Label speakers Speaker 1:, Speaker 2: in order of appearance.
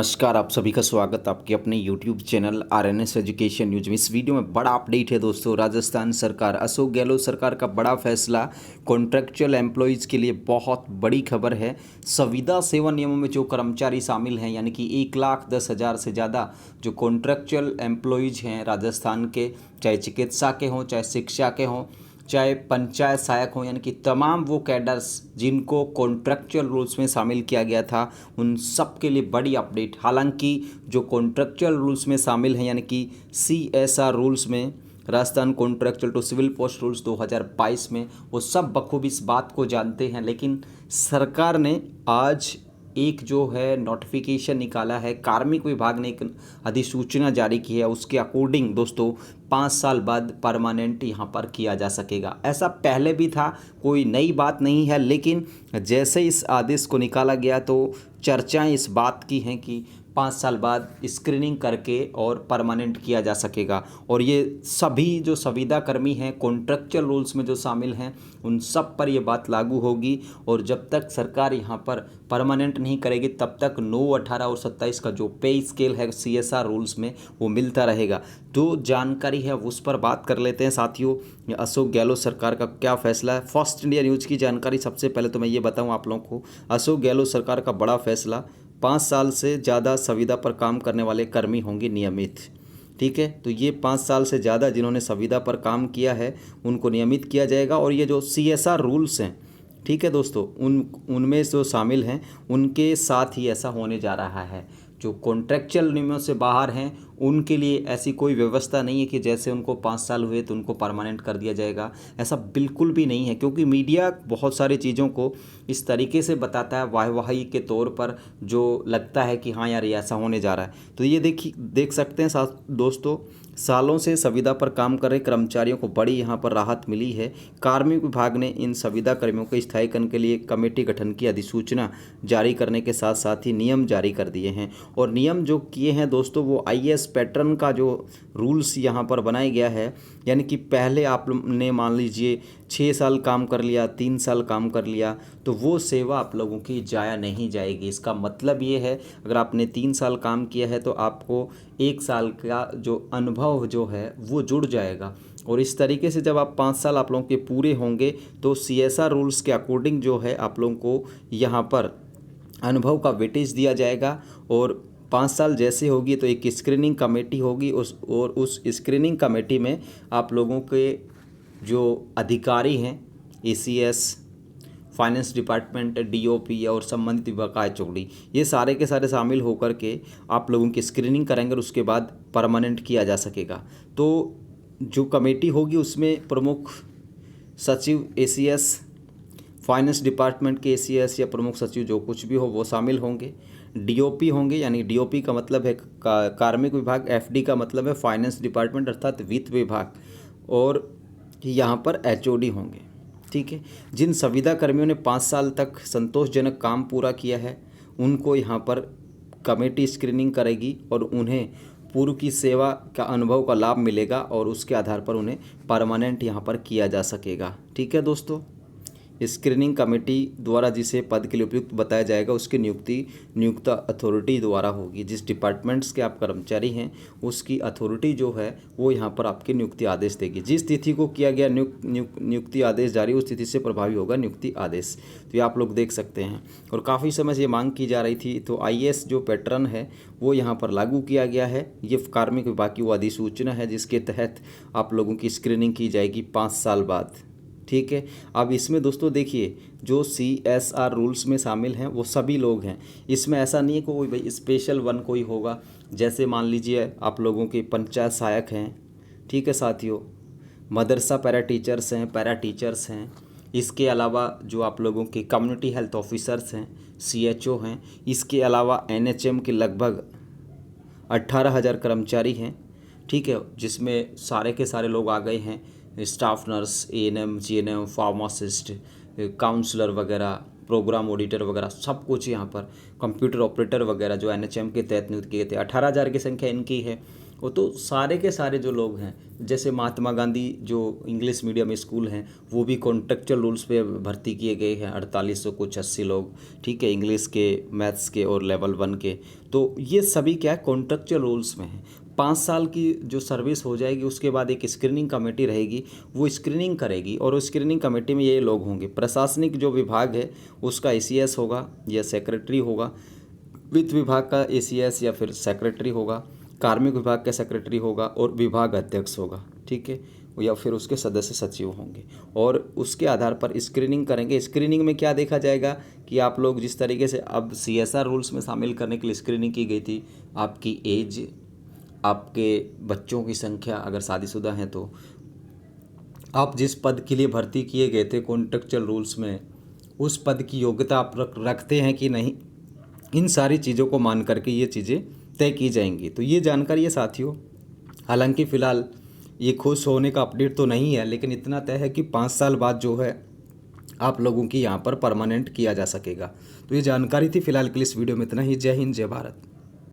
Speaker 1: नमस्कार, आप सभी का स्वागत आपके अपने YouTube channel RNS education news में। इस वीडियो में बड़ा अपडेट है दोस्तों। राजस्थान सरकार, अशोक गहलोत सरकार का बड़ा फैसला कॉन्ट्रैक्चुअल एम्प्लॉयज़ के लिए बहुत बड़ी खबर है। संविदा सेवा नियमों में जो कर्मचारी शामिल हैं, यानी कि 1,10,000 से ज़्यादा जो कॉन्ट्रैक्चुअल एम्प्लॉयज़ हैं राजस्थान के, चाहे चिकित्सा के हों, चाहे शिक्षा के हों, चाहे पंचायत सहायक हों, यानी कि तमाम वो कैडर्स जिनको कॉन्ट्रैक्चुअल रूल्स में शामिल किया गया था, उन सब के लिए बड़ी अपडेट। हालांकि जो कॉन्ट्रैक्चुअल रूल्स में शामिल हैं, यानी कि CSR रूल्स में, Rajasthan contractual to civil post rules 2022 में, वो सब बखूबी इस बात को जानते हैं। लेकिन सरकार ने आज एक जो है नोटिफिकेशन निकाला है, कार्मिक विभाग ने एक अधिसूचना जारी की है। उसके अकॉर्डिंग दोस्तों 5 साल बाद परमानेंट यहाँ पर किया जा सकेगा। ऐसा पहले भी था, कोई नई बात नहीं है। लेकिन जैसे इस आदेश को निकाला गया तो चर्चाएं इस बात की हैं कि 5 साल बाद स्क्रीनिंग करके और परमानेंट किया जा सकेगा। और ये सभी जो संविदा कर्मी हैं कॉन्ट्रैक्चुअल रूल्स में जो शामिल हैं, उन सब पर ये बात लागू होगी। और जब तक सरकार यहाँ पर परमानेंट नहीं करेगी, तब तक 9, 18 और 27 का जो पे स्केल है CSR रूल्स में, वो मिलता रहेगा। तो जानकारी है उस पर बात कर लेते हैं साथियों। अशोक गहलोत सरकार का क्या फैसला है, फर्स्ट इंडिया न्यूज़ की जानकारी। सबसे पहले तो मैं ये बताऊँ आप लोगों को, अशोक गहलोत सरकार का बड़ा फैसला, 5 साल से ज़्यादा संविदा पर काम करने वाले कर्मी होंगे नियमित। ठीक है, तो ये 5 साल से ज़्यादा जिन्होंने संविदा पर काम किया है उनको नियमित किया जाएगा। और ये जो CSR रूल्स हैं, ठीक है दोस्तों, उनमें जो शामिल हैं उनके साथ ही ऐसा होने जा रहा है। जो कॉन्ट्रैक्चुअल नियमों से बाहर हैं उनके लिए ऐसी कोई व्यवस्था नहीं है कि जैसे उनको 5 साल हुए तो उनको परमानेंट कर दिया जाएगा। ऐसा बिल्कुल भी नहीं है, क्योंकि मीडिया बहुत सारी चीज़ों को इस तरीके से बताता है वाहवाही के तौर पर, जो लगता है कि हाँ यार ये ऐसा होने जा रहा है। तो ये देख सकते हैं दोस्तों, सालों से संविदा पर काम कर रहे कर्मचारियों को बड़ी यहाँ पर राहत मिली है। कार्मिक विभाग ने इन संविदा कर्मियों के स्थायीकरण के लिए कमेटी गठन की अधिसूचना जारी करने के साथ साथ ही नियम जारी कर दिए हैं। और नियम जो किए हैं दोस्तों, वो IAS पैटर्न का जो रूल्स यहाँ पर बनाया गया है, यानी कि पहले आपने मान लीजिए 6 साल काम कर लिया, 3 साल काम कर लिया, तो वो सेवा आप लोगों की जाया नहीं जाएगी। इसका मतलब ये है, अगर आपने 3 साल काम किया है तो आपको 1 साल का जो अनुभव जो है वो जुड़ जाएगा। और इस तरीके से जब आप 5 साल आप लोगों के पूरे होंगे तो CSR रूल्स के अकॉर्डिंग जो है आप लोगों को यहाँ पर अनुभव का वेटेज दिया जाएगा। और 5 साल जैसे होगी तो एक स्क्रीनिंग कमेटी होगी, उस स्क्रीनिंग कमेटी में आप लोगों के जो अधिकारी हैं, ACS, फाइनेंस डिपार्टमेंट, DOP और संबंधित विभाग का HOD, ये सारे के सारे शामिल होकर के आप लोगों की स्क्रीनिंग करेंगे और उसके बाद परमानेंट किया जा सकेगा। तो जो कमेटी होगी उसमें प्रमुख सचिव ACS, फाइनेंस डिपार्टमेंट के ACS या प्रमुख सचिव जो कुछ भी हो वो शामिल होंगे। DOP होंगे, यानी DOP का मतलब है कार्मिक विभाग, FD का मतलब है फाइनेंस डिपार्टमेंट अर्थात वित्त विभाग, और यहाँ पर HOD होंगे। ठीक है, जिन संविदा कर्मियों ने 5 साल तक संतोषजनक काम पूरा किया है उनको यहाँ पर कमेटी स्क्रीनिंग करेगी और उन्हें पूर्व की सेवा का अनुभव का लाभ मिलेगा और उसके आधार पर उन्हें परमानेंट यहाँ पर किया जा सकेगा। ठीक है दोस्तों, स्क्रीनिंग कमेटी द्वारा जिसे पद के लिए उपयुक्त बताया जाएगा उसकी नियुक्त अथॉरिटी द्वारा होगी। जिस डिपार्टमेंट्स के आप कर्मचारी हैं उसकी अथॉरिटी जो है वो यहाँ पर आपके नियुक्ति आदेश देगी। जिस तिथि को किया गया नियुक्ति आदेश जारी, उस तिथि से प्रभावी होगा नियुक्ति आदेश। तो ये आप लोग देख सकते हैं। और काफ़ी समय से ये मांग की जा रही थी, तो IAS जो पैटर्न है वो यहाँ पर लागू किया गया है। ये कार्मिक विभाग की वो अधिसूचना है जिसके तहत आप लोगों की स्क्रीनिंग की जाएगी 5 साल बाद। ठीक है, अब इसमें दोस्तों देखिए, जो CSR रूल्स में शामिल हैं वो सभी लोग हैं। इसमें ऐसा नहीं है कोई भाई स्पेशल वन कोई होगा। जैसे मान लीजिए आप लोगों के पंचायत सहायक हैं, ठीक है साथियों, मदरसा पैरा टीचर्स हैं। इसके अलावा जो आप लोगों के कम्युनिटी हेल्थ ऑफिसर्स हैं, CHO हैं। इसके अलावा NHM के लगभग 18,000 कर्मचारी हैं। ठीक है, जिसमें सारे के सारे लोग आ गए हैं, staff nurse, ANM, GNM, pharmacist, counsellor वगैरह, प्रोग्राम ऑडिटर वगैरह, सब कुछ यहाँ पर, कंप्यूटर ऑपरेटर वगैरह जो NHM के तहत नियुक्त किए थे। 18,000 की संख्या इनकी है। वो तो सारे के सारे जो लोग हैं, जैसे महात्मा गांधी जो इंग्लिश मीडियम स्कूल हैं वो भी कॉन्ट्रेक्चुअल रूल्स पे भर्ती किए गए हैं, 4800 कुछ 80 लोग, ठीक है, इंग्लिश के, मैथ्स के और लेवल 1 के। तो ये सभी क्या है, कॉन्ट्रेक्चुअल रूल्स में हैं। 5 साल की जो सर्विस हो जाएगी उसके बाद एक स्क्रीनिंग कमेटी रहेगी, वो स्क्रीनिंग करेगी और उस स्क्रीनिंग कमेटी में ये लोग होंगे। प्रशासनिक जो विभाग है उसका ACS होगा या सेक्रेटरी होगा, वित्त विभाग का ACS या फिर सेक्रेटरी होगा, कार्मिक विभाग का सेक्रेटरी होगा और विभाग अध्यक्ष होगा, ठीक है, या फिर उसके सदस्य सचिव होंगे। और उसके आधार पर स्क्रीनिंग करेंगे। स्क्रीनिंग में क्या देखा जाएगा कि आप लोग जिस तरीके से अब CSR रूल्स में शामिल करने के लिए स्क्रीनिंग की गई थी, आपकी एज, आपके बच्चों की संख्या अगर शादीशुदा हैं तो, आप जिस पद के लिए भर्ती किए गए थे कॉन्ट्रेक्चुअल रूल्स में, उस पद की योग्यता आप रखते हैं कि नहीं, इन सारी चीज़ों को मान करके ये चीज़ें तय की जाएंगी। तो ये जानकारी है साथियों। हालांकि फ़िलहाल ये खुश होने का अपडेट तो नहीं है, लेकिन इतना तय है कि 5 साल बाद जो है आप लोगों की यहाँ पर परमानेंट किया जा सकेगा। तो ये जानकारी थी। फिलहाल के लिए इस वीडियो में इतना ही। जय हिंद, जय भारत।